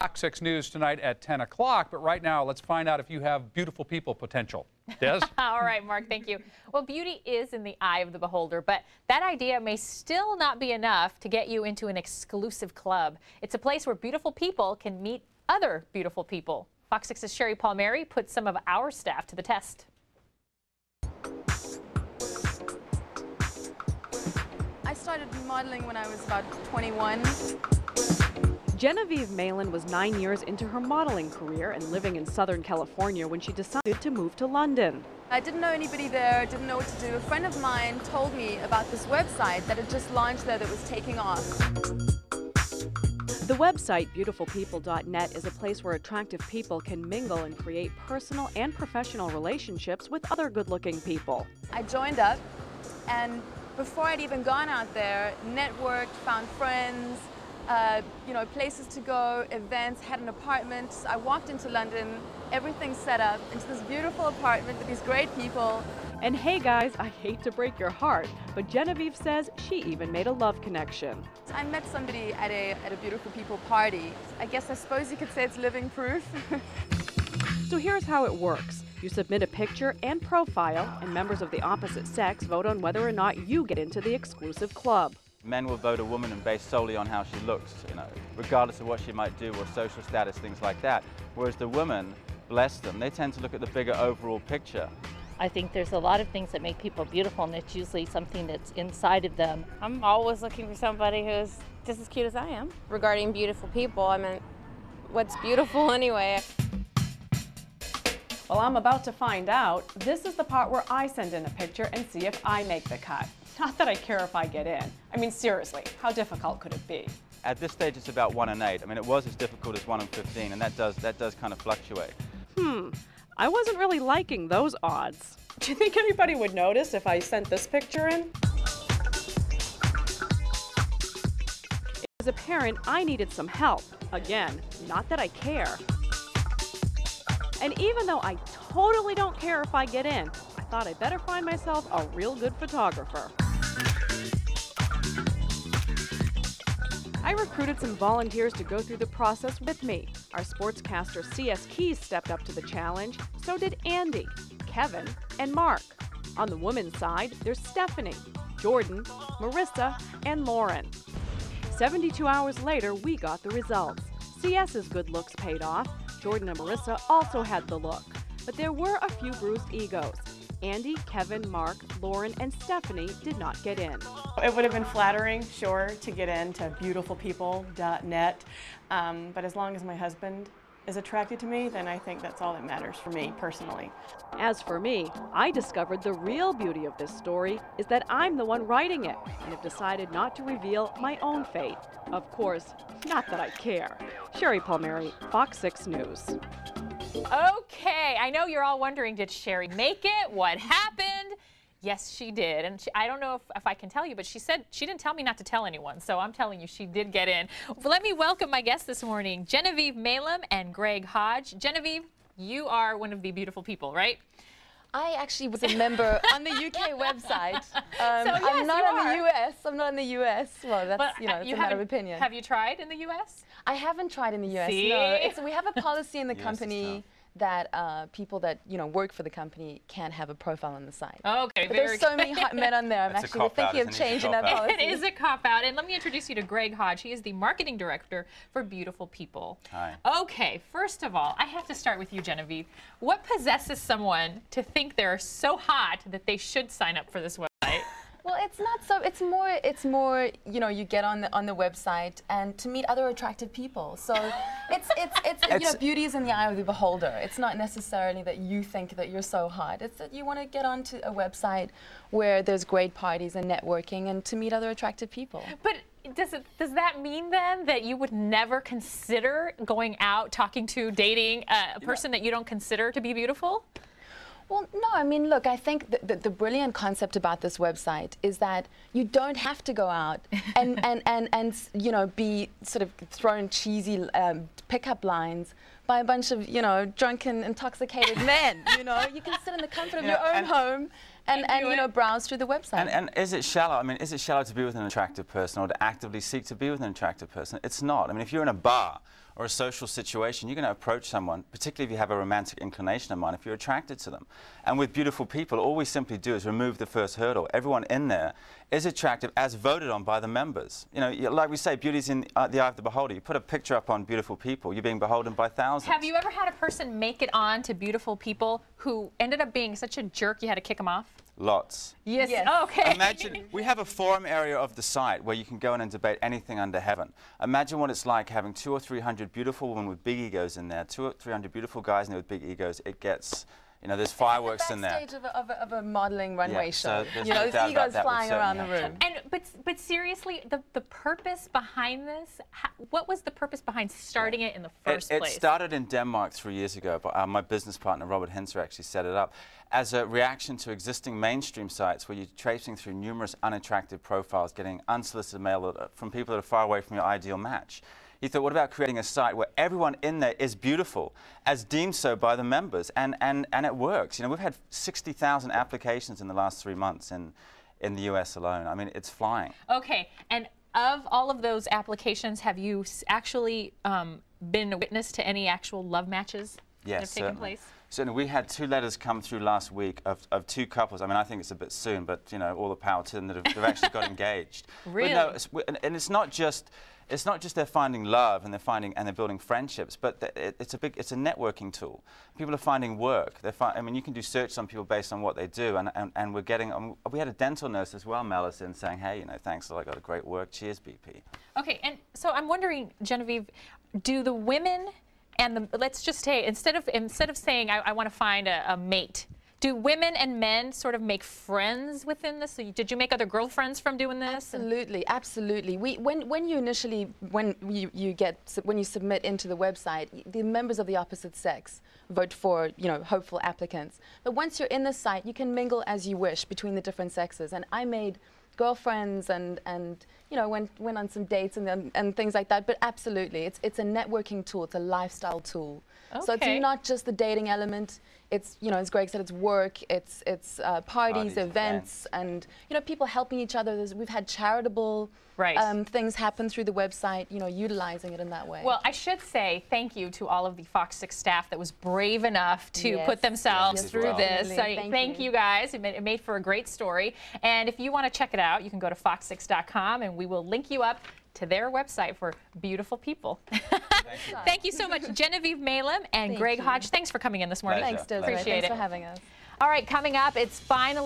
Fox 6 News tonight at 10 o'clock. But right now, let's find out if you have beautiful people potential. Des? All right, Mark, thank you. Well, beauty is in the eye of the beholder, but that idea may still not be enough to get you into an exclusive club. It's a place where beautiful people can meet other beautiful people. Fox 6's Sherry Palmieri put some of our staff to the test. I started modeling when I was about 21. Genevieve Malin was 9 years into her modeling career and living in Southern California when she decided to move to London. I didn't know anybody there, didn't know what to do. A friend of mine told me about this website that had just launched there that was taking off. The website, BeautifulPeople.net, is a place where attractive people can mingle and create personal and professional relationships with other good-looking people. I joined up, and before I'd even gone out there, networked, found friends, places to go, events, had an apartment. So I walked into London, everything set up, into this beautiful apartment with these great people. And hey guys, I hate to break your heart, but Genevieve says she even made a love connection. I met somebody at a Beautiful People party. I suppose you could say it's living proof. So here's how it works. You submit a picture and profile, and members of the opposite sex vote on whether or not you get into the exclusive club. Men will vote a woman and based solely on how she looks, regardless of what she might do or social status, things like that. Whereas the women, bless them, they tend to look at the bigger overall picture. I think there's a lot of things that make people beautiful, and it's usually something that's inside of them. I'm always looking for somebody who's just as cute as I am. Regarding beautiful people, I mean, what's beautiful anyway? Well, I'm about to find out. This is the part where I send in a picture and see if I make the cut. Not that I care if I get in. I mean, seriously, how difficult could it be? At this stage, it's about 1 in 8. I mean, it was as difficult as 1 in 15, and that does kind of fluctuate. I wasn't really liking those odds. Do you think anybody would notice if I sent this picture in? It was apparent I needed some help. Again, not that I care. And even though I totally don't care if I get in, I thought I'd better find myself a real good photographer. I recruited some volunteers to go through the process with me. Our sportscaster C.S. Keys stepped up to the challenge, so did Andy, Kevin, and Mark. On the women's side, there's Stephanie, Jordan, Marissa, and Lauren. 72 hours later, we got the results. C.S.'s good looks paid off. Jordan and Marissa also had the look, but there were a few bruised egos. Andy, Kevin, Mark, Lauren, and Stephanie did not get in. It would have been flattering, sure, to get into BeautifulPeople.net, but as long as my husband is attracted to me, then I think that's all that matters for me personally. As for me, I discovered the real beauty of this story is that I'm the one writing it and have decided not to reveal my own fate. Of course, not that I care. Sherry Palmieri, Fox 6 News. Okay, I know you're all wondering, did Sherry make it? What happened? Yes, she did. And I don't know if I can tell you, but she said she didn't tell me not to tell anyone. So I'm telling you, she did get in. Well, let me welcome my guests this morning, Genevieve Malin and Greg Hodge. Genevieve, you are one of the beautiful people, right? I actually was a member on the UK website. Yes, I'm not on the US. I'm not in the US. Well, that's, it's a matter of opinion. Have you tried in the US? I haven't tried in the US. See? No. We have a policy in the company that people that work for the company can't have a profile on the site. Okay, but there's so many hot men on there. I'm actually thinking of changing that policy. It is a cop-out. And let me introduce you to Greg Hodge. He is the marketing director for Beautiful People. Hi. Okay, first of all, I have to start with you, Genevieve. What possesses someone to think they're so hot that they should sign up for this website? Well, it's not so. It's more. You get on the website and to meet other attractive people. So it's beauty is in the eye of the beholder. It's not necessarily that you think that you're so hot. It's that you want to get onto a website where there's great parties and networking and to meet other attractive people. But does that mean then that you would never consider going out, dating a person that you don't consider to be beautiful? Well, no, I mean, look, I think the brilliant concept about this website is that you don't have to go out and be sort of thrown cheesy pickup lines by a bunch of, drunken, intoxicated men. You can sit in the comfort of your own home and browse through the website. And is it shallow? I mean, is it shallow to be with an attractive person or to actively seek to be with an attractive person? It's not. I mean, if you're in a bar or a social situation, you're going to approach someone, particularly if you have a romantic inclination in mind, if you're attracted to them. And with Beautiful People, all we simply do is remove the first hurdle. Everyone in there is attractive as voted on by the members. You know, like we say, beauty's in the eye of the beholder. You put a picture up on Beautiful People, you're being beholden by thousands. Have you ever had a person make it on to Beautiful People who ended up being such a jerk you had to kick them off? Lots. Yes. Oh, okay. Imagine, we have a forum area of the site where you can go in and debate anything under heaven. Imagine what it's like having 200 or 300 beautiful women with big egos in there, 200 or 300 beautiful guys in there with big egos. It gets, you know, there's fireworks in there. Backstage of a modeling runway show. So you know, there's egos flying around the room. And but seriously, the purpose behind this, what was the purpose behind starting it in the first place? It started in Denmark 3 years ago. But, my business partner, Robert Hinser, actually set it up as a reaction to existing mainstream sites where you're tracing through numerous unattractive profiles, getting unsolicited mail from people that are far away from your ideal match. He thought, what about creating a site where everyone in there is beautiful, as deemed so by the members, and it works. You know, we've had 60,000 applications in the last 3 months in the US alone. I mean, it's flying. Okay, and of all of those applications, have you actually been a witness to any actual love matches that have taken place? Certainly, we had 2 letters come through last week of 2 couples. I mean, I think it's a bit soon, but you know, all the power to them that have actually got engaged. Really? But no, and it's not just they're finding love and they're building friendships, but it's a networking tool. People are finding work. I mean, you can do searches on people based on what they do, and we're getting. We had a dental nurse as well, Melissa, saying, hey, you know, thanks, I got a great work. Cheers, BP. Okay, and so I'm wondering, Genevieve, do the women and let's just say, instead of saying I want to find a mate, do women and men sort of make friends within this? So did you make other girlfriends from doing this? Absolutely, absolutely. When you submit into the website, the members of the opposite sex vote for, you know, hopeful applicants. But once you're in the site, you can mingle as you wish between the different sexes. And I made girlfriends and you know, went on some dates and things like that. But absolutely, it's a networking tool. It's a lifestyle tool. Okay. So it's not just the dating element. It's, you know, as Greg said, it's work, it's parties, events, and, you know, people helping each other. We've had charitable things happen through the website, you know, utilizing it in that way. Well, I should say thank you to all of the FOX6 staff that was brave enough to put themselves through this. Thank you guys. It made for a great story. And if you want to check it out, you can go to fox6.com and we will link you up to their website for Beautiful People. Thank you so much, Genevieve Malem and Greg Hodge. Thanks for coming in this morning. Thanks, Desiree. Appreciate it. Thanks for having us. All right, coming up, it's finally